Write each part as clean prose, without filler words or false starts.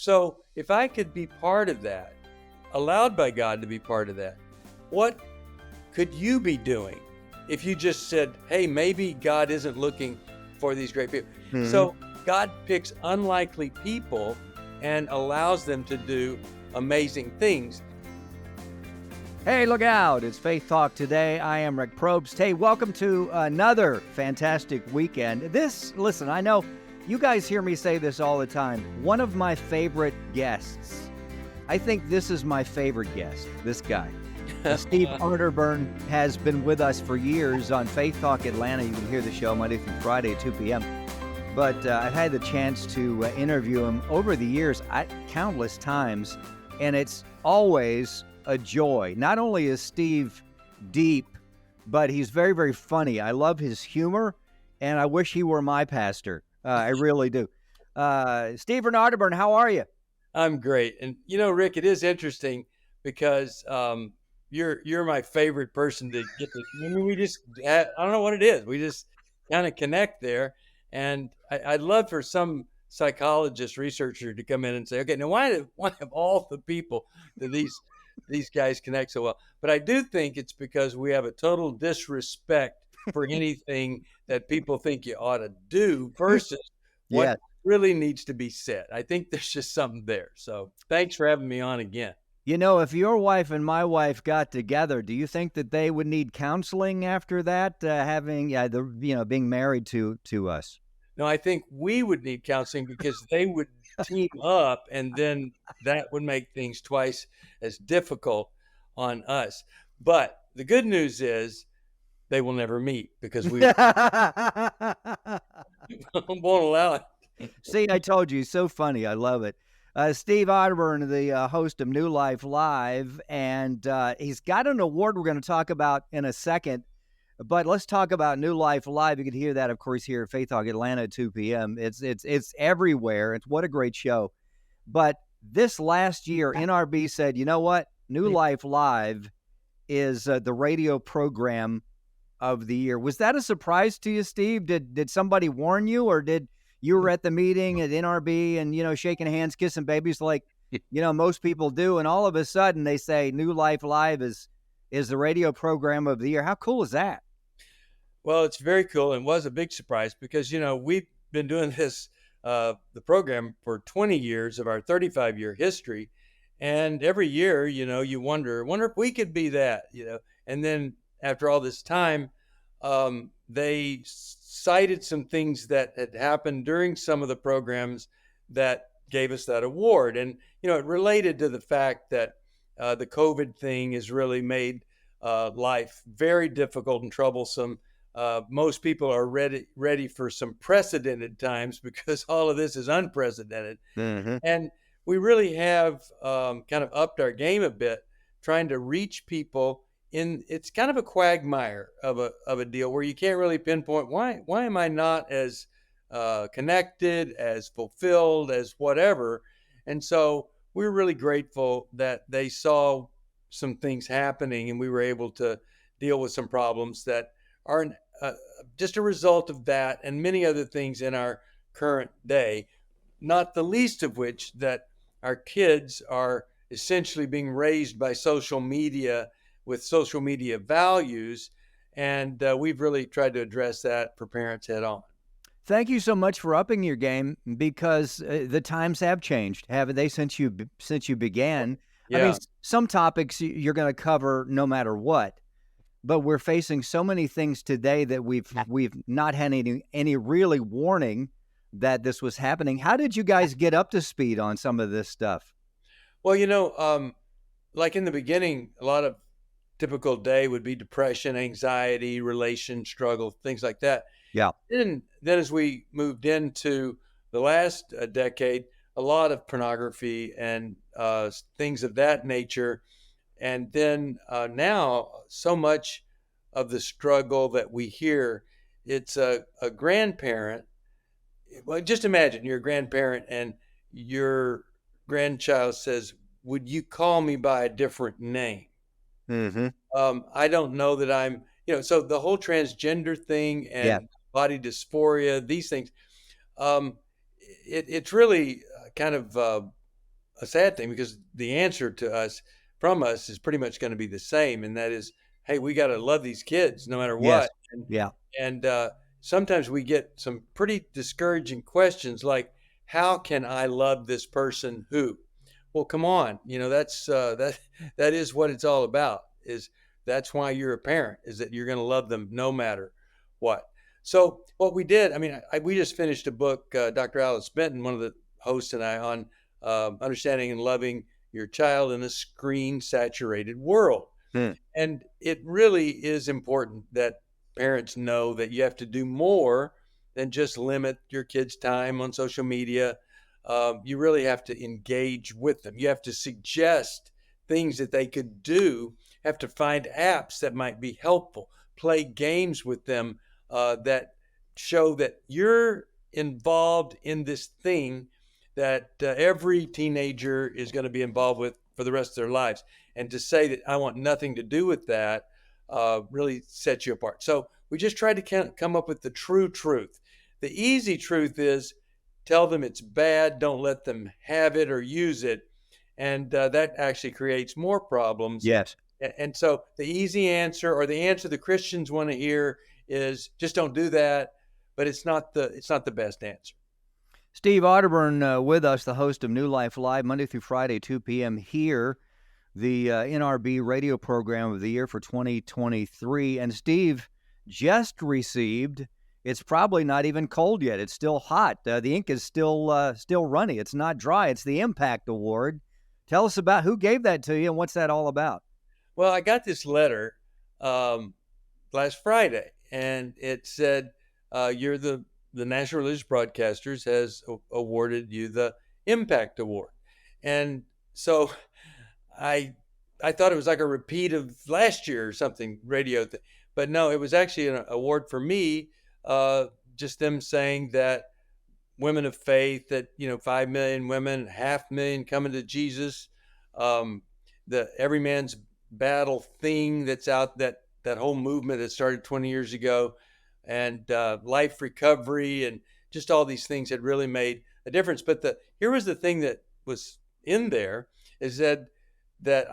So if I could be part of that, allowed by God to be part of that, what could you be doing if you just said, hey, maybe God isn't looking for these great people? Mhm. So God picks unlikely people and allows them to do amazing things. Hey, look out. It's Faith Talk Today. I am Rick Probst. Hey, welcome to another fantastic weekend. Listen, I know you guys hear me say this all the time. One of my favorite guests. I think this is my favorite guest, this guy. Steve Arterburn has been with us for years on Faith Talk Atlanta. You can hear the show Monday through Friday at 2 p.m. But I've had the chance to interview him over the years countless times, and it's always a joy. Not only is Steve deep, but he's very, very funny. I love his humor, and I wish he were my pastor. I really do. Stephen Arterburn, how are you? I'm great. And Rick, it is interesting because you're my favorite person to get to. I mean, I don't know what it is. We just kind of connect there. And I'd love for some psychologist, researcher to come in and say, okay, now why of all the people do these guys connect so well? But I do think it's because we have a total disrespect for anything that people think you ought to do versus what Yeah. really needs to be said. I think there's just something there. So thanks for having me on again. You know, if your wife and my wife got together, do you think that they would need counseling after that, being married to us? No, I think we would need counseling because they would team up, and then that would make things twice as difficult on us. But the good news is they will never meet because we won't allow it. See, I told you, he's so funny. I love it. Steve Otterburn, the host of New Life Live, and he's got an award we're going to talk about in a second. But let's talk about New Life Live. You can hear that, of course, here at Faith Talk Atlanta at 2 p.m. It's everywhere. What a great show. But this last year, NRB said, you know what? New Life Live is the radio program of the year. Was that a surprise to you, Steve? Did somebody warn you, or did you were at the meeting at NRB and, shaking hands, kissing babies like, most people do, and all of a sudden they say New Life Live is the radio program of the year? How cool is that? Well, it's very cool and was a big surprise because, we've been doing this, the program for 20 years of our 35-year history. And every year, you wonder if we could be that, and then after all this time, they cited some things that had happened during some of the programs that gave us that award. And, it related to the fact that the COVID thing has really made life very difficult and troublesome. Most people are ready for some precedented times because all of this is unprecedented. Mm-hmm. And we really have kind of upped our game a bit, trying to reach people it's kind of a quagmire of a deal where you can't really pinpoint why am I not as connected, as fulfilled, as whatever. And so we're really grateful that they saw some things happening and we were able to deal with some problems that are just a result of that and many other things in our current day, not the least of which that our kids are essentially being raised by social media with social media values. And we've really tried to address that for parents head on. Thank you so much for upping your game because the times have changed, haven't they, since you began? Yeah. I mean, some topics you're going to cover no matter what, but we're facing so many things today that we've not had any really warning that this was happening. How did you guys get up to speed on some of this stuff? Well, like in the beginning, a lot of typical day would be depression, anxiety, relation struggle, things like that. Yeah. Then as we moved into the last decade, a lot of pornography and things of that nature. And then now so much of the struggle that we hear, it's a grandparent. Well, just imagine you're a grandparent and your grandchild says, would you call me by a different name? Mm-hmm. I don't know that I'm, so the whole transgender thing and body dysphoria, these things, it's really kind of a sad thing because the answer to us from us is pretty much going to be the same, and that is, hey, we got to love these kids no matter Yes. what. And Yeah. and sometimes we get some pretty discouraging questions like, how can I love this person who? Well, come on, that's that is what it's all about. Is That's why you're a parent, is that you're going to love them no matter what. So what we did, I mean, we just finished a book, Dr. Alice Benton, one of the hosts, and I, on understanding and loving your child in a screen saturated world. Hmm. And it really is important that parents know that you have to do more than just limit your kids' time on social media. You really have to engage with them. You have to suggest things that they could do, have to find apps that might be helpful, play games with them that show that you're involved in this thing that every teenager is going to be involved with for the rest of their lives. And to say that I want nothing to do with that really sets you apart. So we just tried to come up with the true truth. The easy truth is tell them it's bad, don't let them have it or use it. And that actually creates more problems. Yes. And so the easy answer, or the answer the Christians want to hear, is just don't do that. But it's not the best answer. Steve Arterburn with us, the host of New Life Live, Monday through Friday, 2 p.m. here, the NRB radio program of the year for 2023. And Steve just received, it's probably not even cold yet. It's still hot. The ink is still runny. It's not dry. It's the Impact Award. Tell us about who gave that to you and what's that all about? Well, I got this letter um, last Friday, and it said, "You're the National Religious Broadcasters has awarded you the Impact Award," and so I I thought it was like a repeat of last year or something, but no, it was actually an award for me. Just them saying that women of faith, that 5 million women, 500,000 coming to Jesus, um, the every man's battle thing that's out, that whole movement that started 20 years ago, and life recovery, and just all these things had really made a difference. But here was the thing that was in there, is that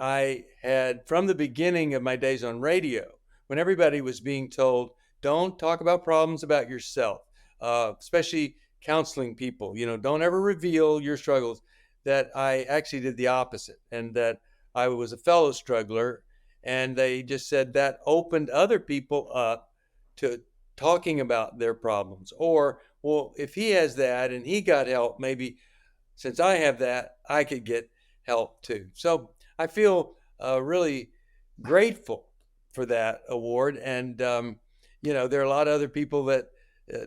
I had, from the beginning of my days on radio, when everybody was being told, don't talk about problems about yourself, especially counseling people, don't ever reveal your struggles, that I actually did the opposite, and that I was a fellow struggler. And they just said that opened other people up to talking about their problems. Or, well, if he has that and he got help, maybe since I have that, I could get help too. So I feel really grateful for that award. And, there are a lot of other people that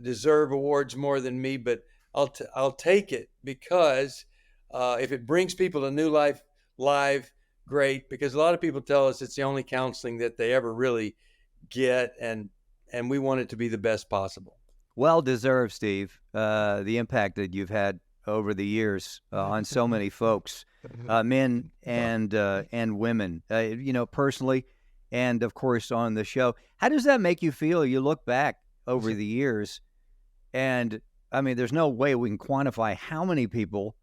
deserve awards more than me, but I'll take it, because if it brings people to New Life Live, great, because a lot of people tell us it's the only counseling that they ever really get, and we want it to be the best possible. Well deserved, Steve. The impact that you've had over the years on so many folks, men and women, personally, and of course on the show. How does that make you feel? You look back over the years, and I mean, there's no way we can quantify how many people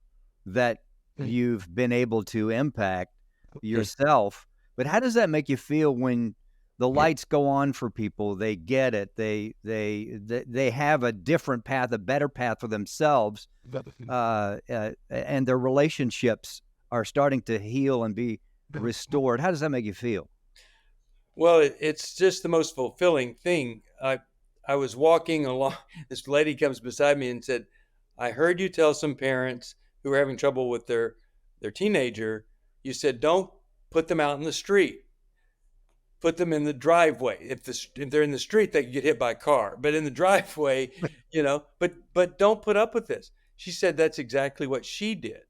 that you've been able to impact yourself. But how does that make you feel when the lights go on for people? They get it. They have a different path, a better path for themselves, and their relationships are starting to heal and be restored. How does that make you feel? Well, it's just the most fulfilling thing. I was walking along. This lady comes beside me and said, "I heard you tell some parents who were having trouble with their teenager. You said don't put them out in the street. Put them in the driveway. If they're in the street, they could get hit by a car. But in the driveway, but don't put up with this." She said that's exactly what she did,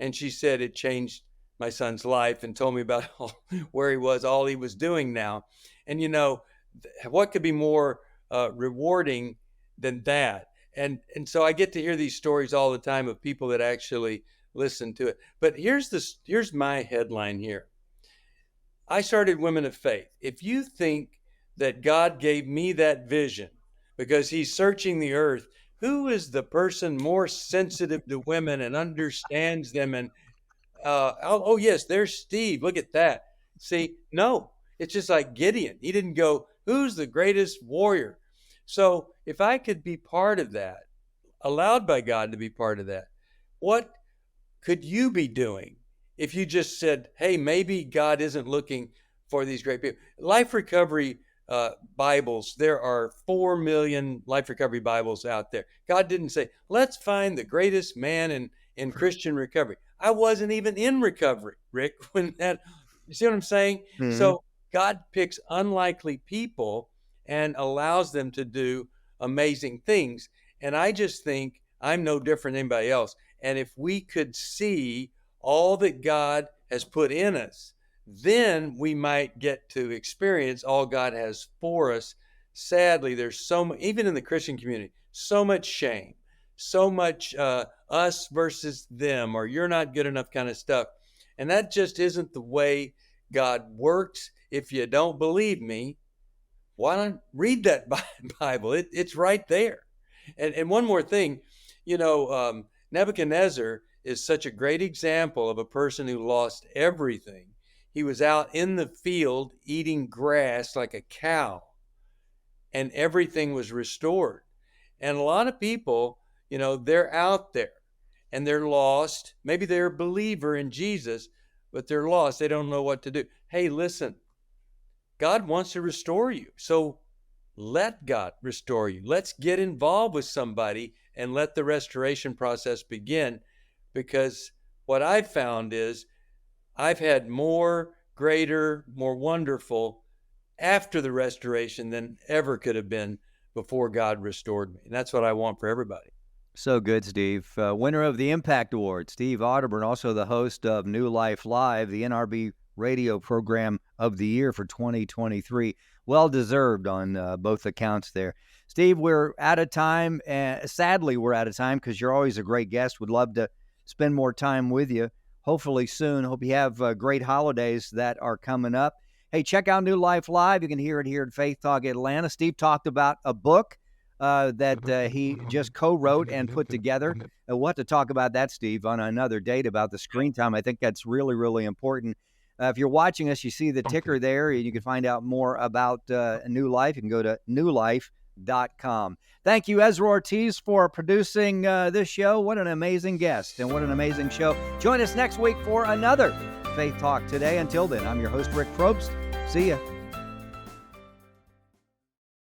and she said it changed my son's life, and told me about where he was, all he was doing now. And what could be more rewarding than that? And so I get to hear these stories all the time of people that actually listen to it. But here's my headline here. I started Women of Faith. If you think that God gave me that vision because he's searching the earth, who is the person more sensitive to women and understands them and Oh, yes, there's Steve. Look at that. See, no, it's just like Gideon. He didn't go, who's the greatest warrior? So if I could be part of that, allowed by God to be part of that, what could you be doing if you just said, hey, maybe God isn't looking for these great people? Life recovery Bibles, there are 4 million life recovery Bibles out there. God didn't say, let's find the greatest man in Christian recovery. I wasn't even in recovery, Rick, when that, you see what I'm saying? Mhm. So God picks unlikely people and allows them to do amazing things. And I just think I'm no different than anybody else. And if we could see all that God has put in us, then we might get to experience all God has for us. Sadly, there's so much, even in the Christian community, so much shame, so much us versus them, or you're not good enough kind of stuff. And that just isn't the way God works. If you don't believe me, why not read that Bible? It's right there. And one more thing, Nebuchadnezzar is such a great example of a person who lost everything. He was out in the field eating grass like a cow, and everything was restored. And a lot of people, they're out there and they're lost. Maybe they're a believer in Jesus, but they're lost. They don't know what to do. Hey, listen, God wants to restore you. So let God restore you. Let's get involved with somebody and let the restoration process begin. Because what I've found is I've had more greater, more wonderful after the restoration than ever could have been before God restored me. And that's what I want for everybody. So good, Steve. Winner of the Impact Award, Steve Arterburn, also the host of New Life Live, the NRB radio program of the year for 2023. Well deserved on both accounts there. Steve, we're out of time. Sadly, we're out of time because you're always a great guest. Would love to spend more time with you, hopefully soon. Hope you have great holidays that are coming up. Hey, check out New Life Live. You can hear it here at Faith Talk Atlanta. Steve talked about a book that he just co-wrote and put together. We'll have to talk about that, Steve, on another date about the screen time. I think that's really, really important. If you're watching us, you see the ticker there, and you can find out more about New Life. You can go to newlife.com. Thank you, Ezra Ortiz, for producing this show. What an amazing guest and what an amazing show. Join us next week for another Faith Talk Today. Until then, I'm your host, Rick Probst. See ya.